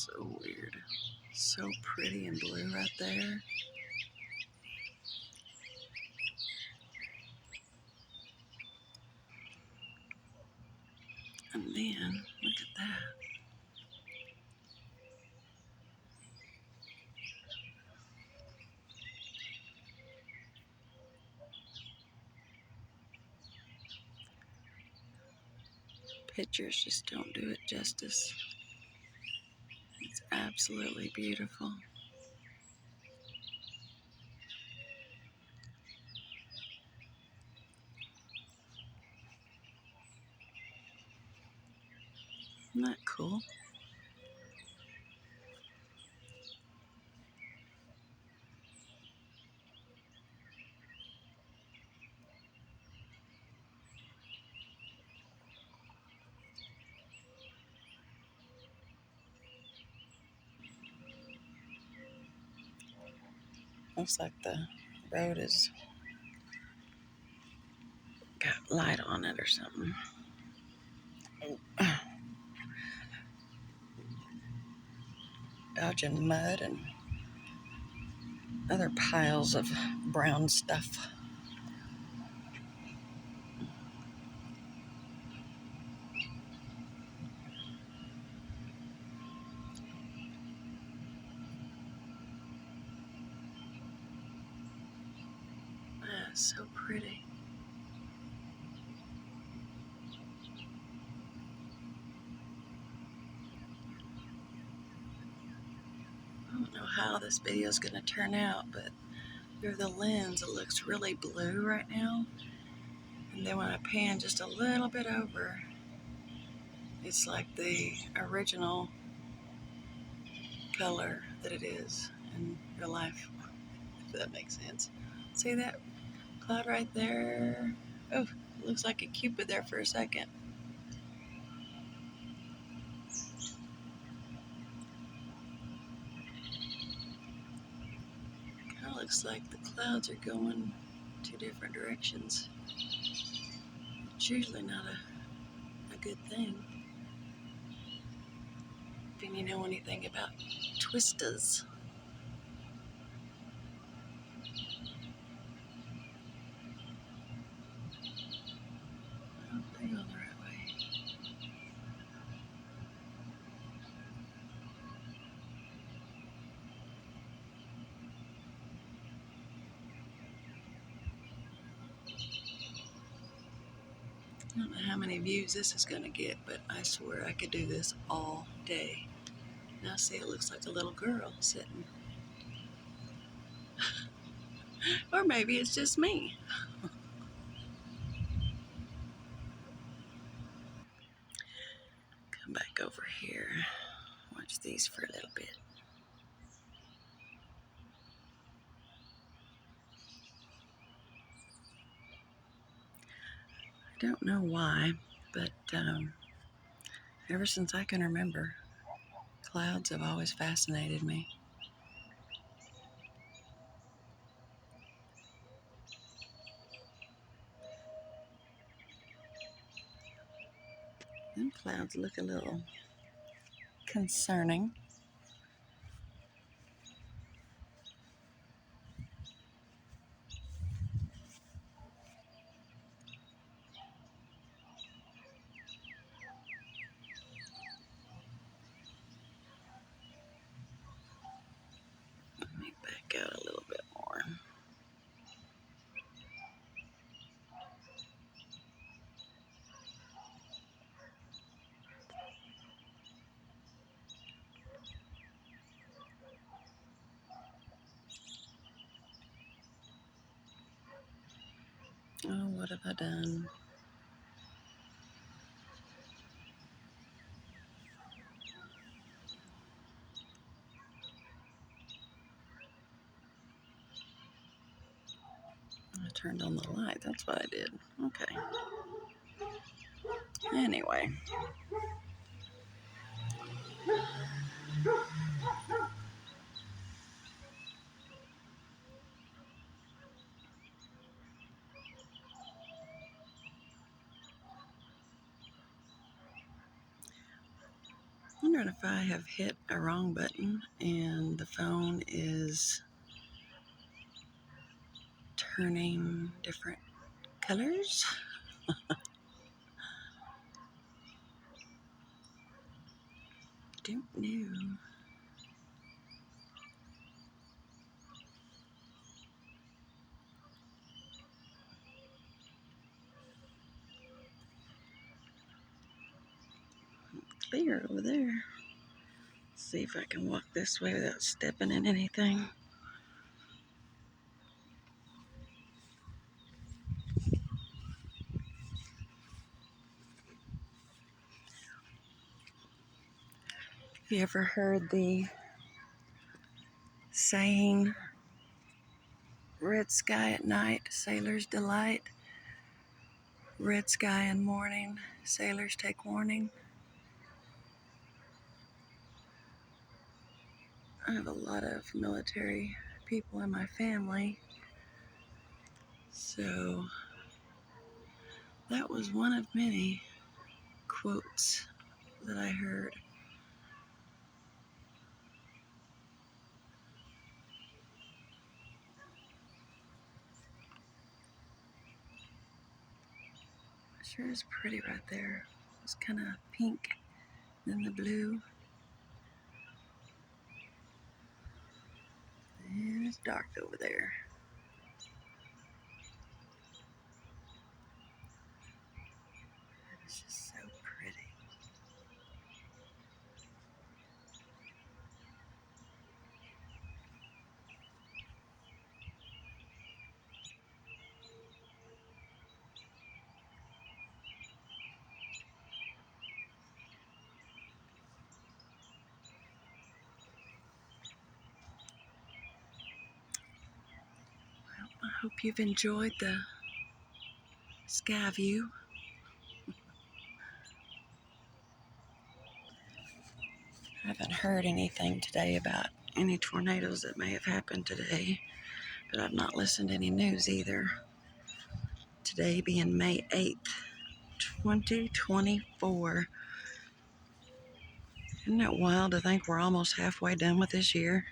So weird. So pretty and blue right there. And then, look at that. Pictures just don't do it justice. It's absolutely beautiful. Isn't that cool? Looks like the road has got light on it or something. Dodging mud and other piles of brown stuff. That's so pretty. I don't know how this video is going to turn out, but through the lens it looks really blue right now. And then when I pan just a little bit over, it's like the original color that it is in real life, if that makes sense. See that cloud right there? Oh, it looks like a cupid there for a second. Kind of looks like the clouds are going two different directions. It's usually not a good thing. If you know anything about twistas. Oh, they're going the right way. I don't know how many views this is going to get, but I swear I could do this all day. Now see, it looks like a little girl sitting. Or maybe it's just me. Come back over here. Watch these for a little bit. I don't know why, but ever since I can remember, clouds have always fascinated me. Them clouds look a little concerning. Let me back out a little bit more. Oh, what have I done? I turned on the light. That's what I did. Okay. Anyway. I wonder wondering if I have hit a wrong button and the phone is turning different colors. Don't know. Clear over there. See if I can walk this way without stepping in anything. You ever heard the saying, red sky at night, sailor's delight, red sky in morning, sailors take warning? I have a lot of military people in my family, so that was one of many quotes that I heard. It sure is pretty right there. It's kind of pink, then the blue, and it's dark over there. It's just so pretty. Well, I hope you've enjoyed the sky view. I haven't heard anything today about any tornadoes that may have happened today, but I've not listened to any news either. Today being May 8th, 2024. Isn't it wild to think we're almost halfway done with this year?